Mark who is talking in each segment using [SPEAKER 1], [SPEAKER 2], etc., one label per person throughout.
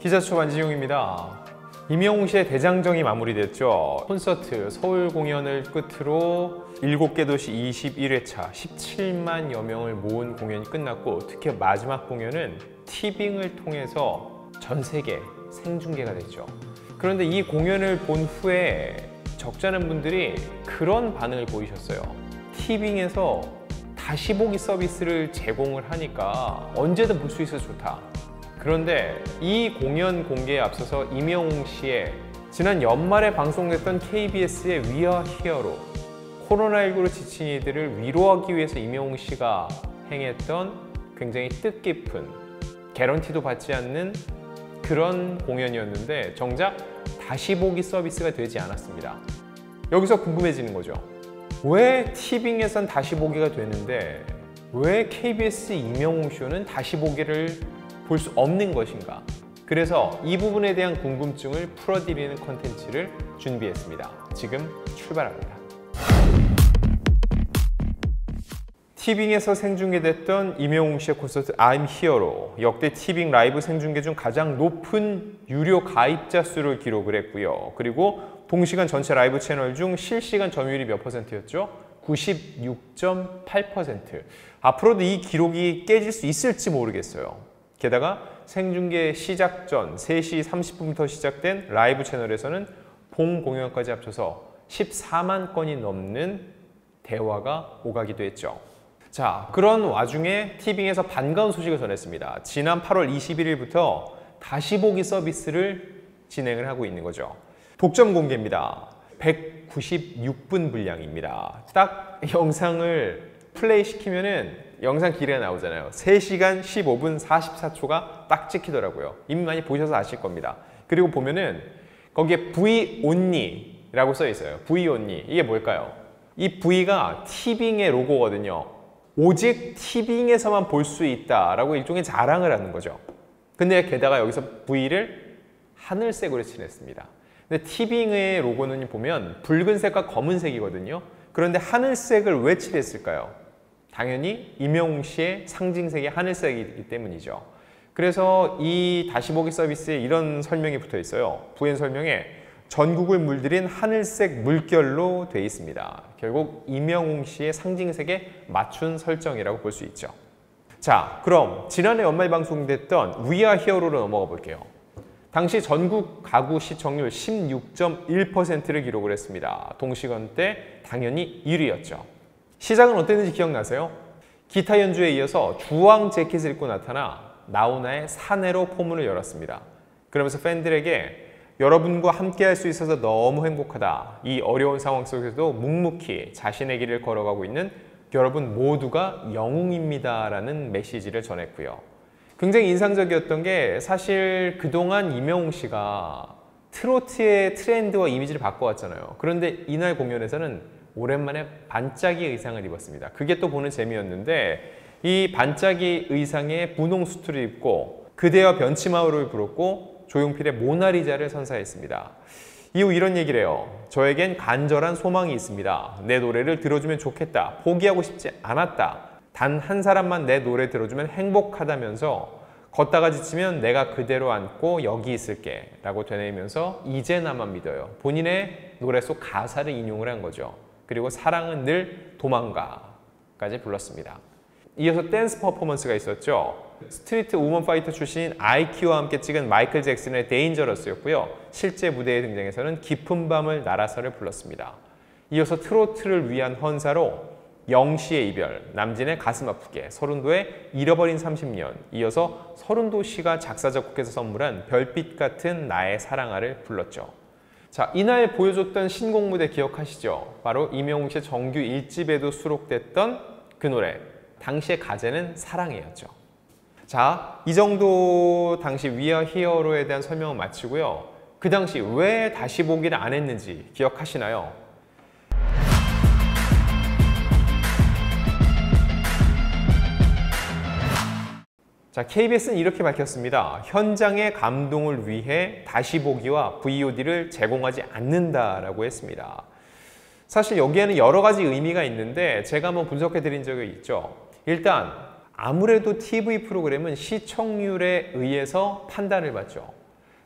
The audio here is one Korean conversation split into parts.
[SPEAKER 1] 기자수 안진용입니다. 임영웅 씨의 대장정이 마무리됐죠. 콘서트 서울 공연을 끝으로 7개 도시 21회차 17만여 명을 모은 공연이 끝났고, 특히 마지막 공연은 티빙을 통해서 전 세계 생중계가 됐죠. 그런데 이 공연을 본 후에 적잖은 분들이 그런 반응을 보이셨어요. 티빙에서 다시 보기 서비스를 제공을 하니까 언제든 볼 수 있어서 좋다. 그런데 이 공연 공개에 앞서서 임영웅 씨의 지난 연말에 방송됐던 KBS의 We Are Hero로 코로나19로 지친 이들을 위로하기 위해서 임영웅 씨가 행했던 굉장히 뜻깊은, 개런티도 받지 않는 그런 공연이었는데 정작 다시 보기 서비스가 되지 않았습니다. 여기서 궁금해지는 거죠. 왜 티빙에선 다시 보기가 되는데 왜 KBS 임영웅 쇼는 다시 보기를 볼 수 없는 것인가? 그래서 이 부분에 대한 궁금증을 풀어드리는 콘텐츠를 준비했습니다. 지금 출발합니다. 티빙에서 생중계됐던 임영웅 씨의 콘서트 I'm Here로 역대 티빙 라이브 생중계 중 가장 높은 유료 가입자 수를 기록을 했고요. 그리고 동시간 전체 라이브 채널 중 실시간 점유율이 몇 %였죠? 96.8%. 앞으로도 이 기록이 깨질 수 있을지 모르겠어요. 게다가 생중계 시작 전 3시 30분부터 시작된 라이브 채널에서는 본 공연까지 합쳐서 14만 건이 넘는 대화가 오가기도 했죠. 자, 그런 와중에 티빙에서 반가운 소식을 전했습니다. 지난 8월 21일부터 다시 보기 서비스를 진행을 하고 있는 거죠. 독점 공개입니다. 196분 분량입니다. 딱 영상을 플레이 시키면은 영상 길이가 나오잖아요. 3시간 15분 44초가 딱 찍히더라고요. 이미 많이 보셔서 아실 겁니다. 그리고 보면은 거기에 V only라고 써 있어요. V only. 이게 뭘까요? 이 V가 티빙의 로고거든요. 오직 티빙에서만 볼 수 있다라고 일종의 자랑을 하는 거죠. 근데 게다가 여기서 V를 하늘색으로 칠했습니다. 근데 티빙의 로고는 보면 붉은색과 검은색이거든요. 그런데 하늘색을 왜 칠했을까요? 당연히 임영웅 씨의 상징색이 하늘색이기 때문이죠. 그래서 이 다시 보기 서비스에 이런 설명이 붙어 있어요. 부연 설명에 전국을 물들인 하늘색 물결로 되어 있습니다. 결국 임영웅 씨의 상징색에 맞춘 설정이라고 볼 수 있죠. 자, 그럼 지난해 연말 방송됐던 We Are Hero로 넘어가 볼게요. 당시 전국 가구 시청률 16.1%를 기록을 했습니다. 동시간대 당연히 1위였죠. 시작은 어땠는지 기억나세요? 기타 연주에 이어서 주황 재킷을 입고 나타나 나훈아의 사내로 포문을 열었습니다. 그러면서 팬들에게 여러분과 함께 할 수 있어서 너무 행복하다. 이 어려운 상황 속에서도 묵묵히 자신의 길을 걸어가고 있는 여러분 모두가 영웅입니다 라는 메시지를 전했고요. 굉장히 인상적이었던 게 사실 그동안 임영웅 씨가 트로트의 트렌드와 이미지를 바꿔왔잖아요. 그런데 이날 공연에서는 오랜만에 반짝이 의상을 입었습니다. 그게 또 보는 재미였는데 이 반짝이 의상에 분홍 수트를 입고 그대와 변치마을을 불었고 조용필의 모나리자를 선사했습니다. 이후 이런 얘기를 해요. 저에겐 간절한 소망이 있습니다. 내 노래를 들어주면 좋겠다. 포기하고 싶지 않았다. 단 한 사람만 내 노래 들어주면 행복하다면서 걷다가 지치면 내가 그대로 안고 여기 있을게 라고 되뇌이면서 이제 나만 믿어요. 본인의 노래 속 가사를 인용을 한 거죠. 그리고 사랑은 늘 도망가까지 불렀습니다. 이어서 댄스 퍼포먼스가 있었죠. 스트리트 우먼 파이터 출신인 아이큐와 함께 찍은 마이클 잭슨의 데인저러스였고요. 실제 무대에 등장해서는 깊은 밤을 날아서를 불렀습니다. 이어서 트로트를 위한 헌사로 영시의 이별, 남진의 가슴 아프게, 서른도의 잃어버린 30년, 이어서 서른도 씨가 작사 작곡해서 선물한 별빛 같은 나의 사랑아를 불렀죠. 자, 이날 보여줬던 신곡 무대 기억하시죠? 바로 임영웅 씨의 정규 1집에도 수록됐던 그 노래, 당시의 가제는 사랑이었죠. 자, 이 정도 당시 We Are Hero에 대한 설명을 마치고요. 그 당시 왜 다시 보기를 안 했는지 기억하시나요? 자, KBS는 이렇게 밝혔습니다. 현장의 감동을 위해 다시 보기와 VOD를 제공하지 않는다라고 했습니다. 사실 여기에는 여러 가지 의미가 있는데 제가 한번 분석해 드린 적이 있죠. 일단 아무래도 TV 프로그램은 시청률에 의해서 판단을 받죠.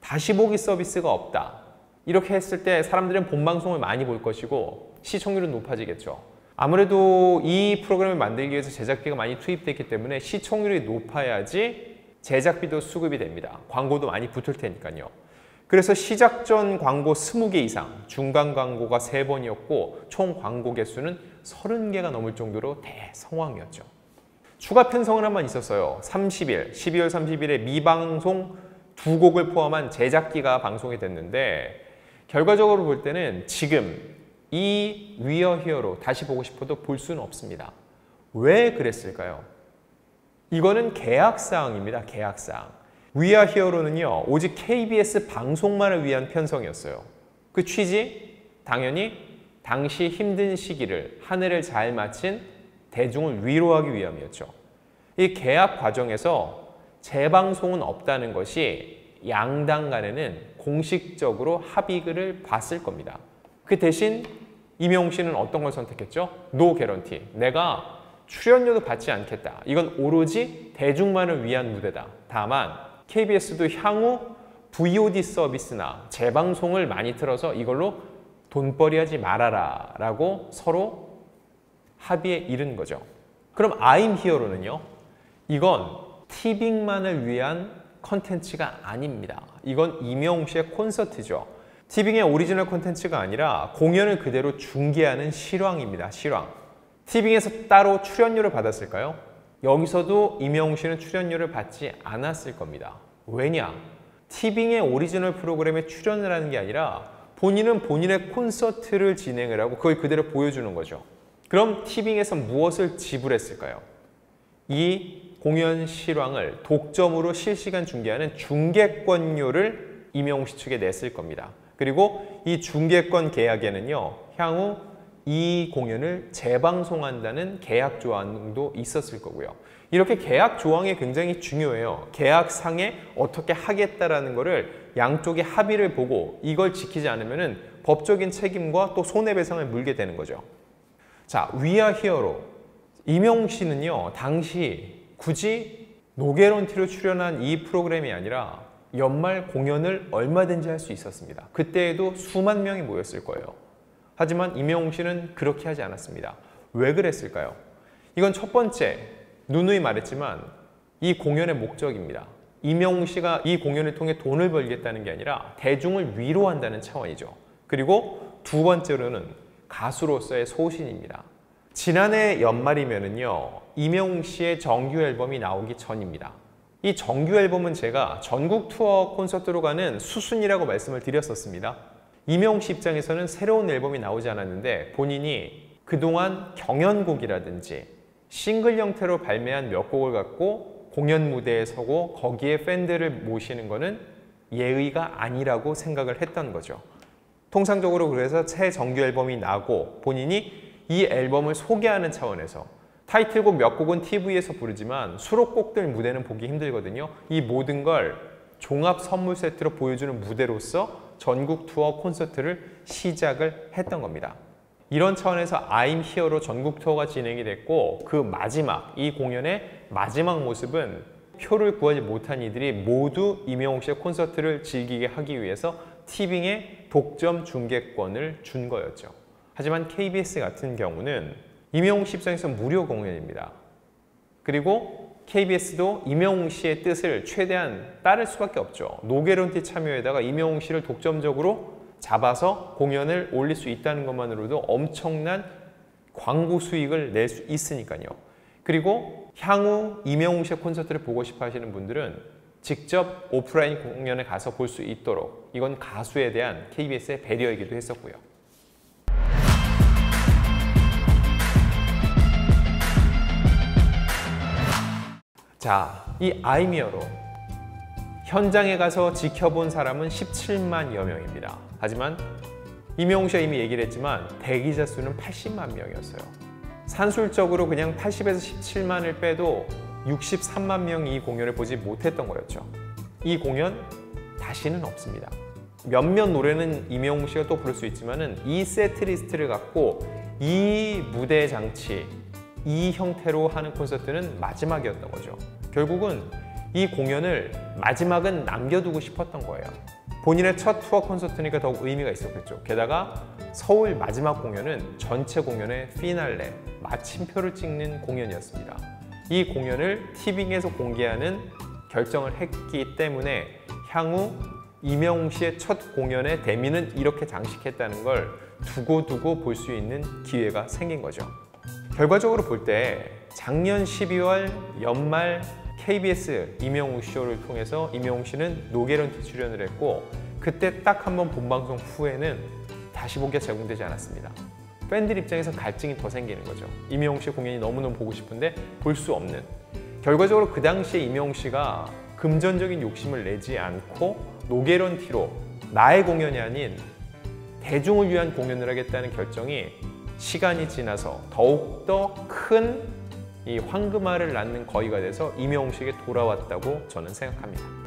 [SPEAKER 1] 다시 보기 서비스가 없다. 이렇게 했을 때 사람들은 본방송을 많이 볼 것이고 시청률은 높아지겠죠. 아무래도 이 프로그램을 만들기 위해서 제작비가 많이 투입됐기 때문에 시청률이 높아야지 제작비도 수급이 됩니다. 광고도 많이 붙을 테니까요. 그래서 시작 전 광고 20개 이상, 중간 광고가 3번이었고 총 광고 개수는 30개가 넘을 정도로 대성황이었죠. 추가 편성은 한 번 있었어요. 30일, 12월 30일에 미방송 2곡을 포함한 제작기가 방송이 됐는데 결과적으로 볼 때는 지금 이 위어 히어로 다시 보고 싶어도 볼 수는 없습니다. 왜 그랬을까요? 이거는 계약사항입니다. 계약사항. 위아 히어로는요, 오직 KBS 방송만을 위한 편성이었어요. 그 취지? 당연히 당시 힘든 시기를 한 해를 잘 마친 대중을 위로하기 위함이었죠. 이 계약 과정에서 재방송은 없다는 것이 양당 간에는 공식적으로 합의를 봤을 겁니다. 그 대신 임영웅 씨는 어떤 걸 선택했죠? 노 개런티. 내가 출연료도 받지 않겠다. 이건 오로지 대중만을 위한 무대다. 다만 KBS도 향후 VOD 서비스나 재방송을 많이 틀어서 이걸로 돈벌이하지 말아라 라고 서로 합의에 이른 거죠. 그럼 I'm Hero는요? 이건 티빙만을 위한 컨텐츠가 아닙니다. 이건 임영웅 씨의 콘서트죠. 티빙의 오리지널 콘텐츠가 아니라 공연을 그대로 중계하는 실황입니다. 실황. 티빙에서 따로 출연료를 받았을까요? 여기서도 임영웅 씨는 출연료를 받지 않았을 겁니다. 왜냐? 티빙의 오리지널 프로그램에 출연을 하는 게 아니라 본인은 본인의 콘서트를 진행을 하고 그걸 그대로 보여주는 거죠. 그럼 티빙에서 무엇을 지불했을까요? 이 공연 실황을 독점으로 실시간 중계하는 중계권료를 임영웅 씨 측에 냈을 겁니다. 그리고 이 중계권 계약에는요, 향후 이 공연을 재방송한다는 계약 조항도 있었을 거고요. 이렇게 계약 조항이 굉장히 중요해요. 계약상에 어떻게 하겠다라는 거를 양쪽의 합의를 보고 이걸 지키지 않으면 법적인 책임과 또 손해배상을 물게 되는 거죠. 자, 위아 히어로. 임영웅 씨는요, 당시 굳이 노게런티로 출연한 이 프로그램이 아니라 연말 공연을 얼마든지 할 수 있었습니다. 그때에도 수만 명이 모였을 거예요. 하지만 임영웅 씨는 그렇게 하지 않았습니다. 왜 그랬을까요? 이건 첫 번째, 누누이 말했지만 이 공연의 목적입니다. 임영웅 씨가 이 공연을 통해 돈을 벌겠다는 게 아니라 대중을 위로한다는 차원이죠. 그리고 두 번째로는 가수로서의 소신입니다. 지난해 연말이면은요, 임영웅 씨의 정규 앨범이 나오기 전입니다. 이 정규 앨범은 제가 전국 투어 콘서트로 가는 수순이라고 말씀을 드렸었습니다. 임영웅 씨 입장에서는 새로운 앨범이 나오지 않았는데 본인이 그동안 경연곡이라든지 싱글 형태로 발매한 몇 곡을 갖고 공연 무대에 서고 거기에 팬들을 모시는 거는 예의가 아니라고 생각을 했던 거죠. 통상적으로 그래서 새 정규 앨범이 나고 본인이 이 앨범을 소개하는 차원에서 타이틀곡 몇 곡은 TV에서 부르지만 수록곡들 무대는 보기 힘들거든요. 이 모든 걸 종합 선물 세트로 보여주는 무대로서 전국 투어 콘서트를 시작을 했던 겁니다. 이런 차원에서 I'm Here로 전국 투어가 진행이 됐고 그 마지막, 이 공연의 마지막 모습은 표를 구하지 못한 이들이 모두 임영웅 씨의 콘서트를 즐기게 하기 위해서 티빙에 독점 중계권을 준 거였죠. 하지만 KBS 같은 경우는 임영웅 씨 입장에서 무료 공연입니다. 그리고 KBS도 임영웅 씨의 뜻을 최대한 따를 수밖에 없죠. 노게런티 참여에다가 임영웅 씨를 독점적으로 잡아서 공연을 올릴 수 있다는 것만으로도 엄청난 광고 수익을 낼 수 있으니까요. 그리고 향후 임영웅 씨의 콘서트를 보고 싶어 하시는 분들은 직접 오프라인 공연에 가서 볼 수 있도록, 이건 가수에 대한 KBS의 배려이기도 했었고요. 자, 이 I'm Here로 현장에 가서 지켜본 사람은 17만여 명입니다. 하지만 임영웅 씨가 이미 얘기를 했지만 대기자 수는 80만 명이었어요. 산술적으로 그냥 80에서 17만을 빼도 63만 명이 이 공연을 보지 못했던 거였죠. 이 공연 다시는 없습니다. 몇몇 노래는 임영웅 씨가 또 부를 수 있지만은 이 세트 리스트를 갖고 이 무대 장치, 이 형태로 하는 콘서트는 마지막이었던 거죠. 결국은 이 공연을 마지막은 남겨두고 싶었던 거예요. 본인의 첫 투어 콘서트니까 더욱 의미가 있었겠죠. 게다가 서울 마지막 공연은 전체 공연의 피날레, 마침표를 찍는 공연이었습니다. 이 공연을 티빙에서 공개하는 결정을 했기 때문에 향후 이명웅 씨의 첫 공연의 대미는 이렇게 장식했다는 걸 두고두고 볼 수 있는 기회가 생긴 거죠. 결과적으로 볼 때 작년 12월 연말 KBS 이명웅 쇼를 통해서 이명웅 씨는 노게런티 출연을 했고 그때 딱 한 번 본방송 후에는 다시 보기가 제공되지 않았습니다. 팬들 입장에서 갈증이 더 생기는 거죠. 이명웅 씨의 공연이 너무너무 보고 싶은데 볼 수 없는. 결과적으로 그 당시에 이명웅 씨가 금전적인 욕심을 내지 않고 노게런티로 나의 공연이 아닌 대중을 위한 공연을 하겠다는 결정이 시간이 지나서 더욱더 큰 이 황금알을 낳는 거위가 돼서 이명웅 씨에게 돌아왔다고 저는 생각합니다.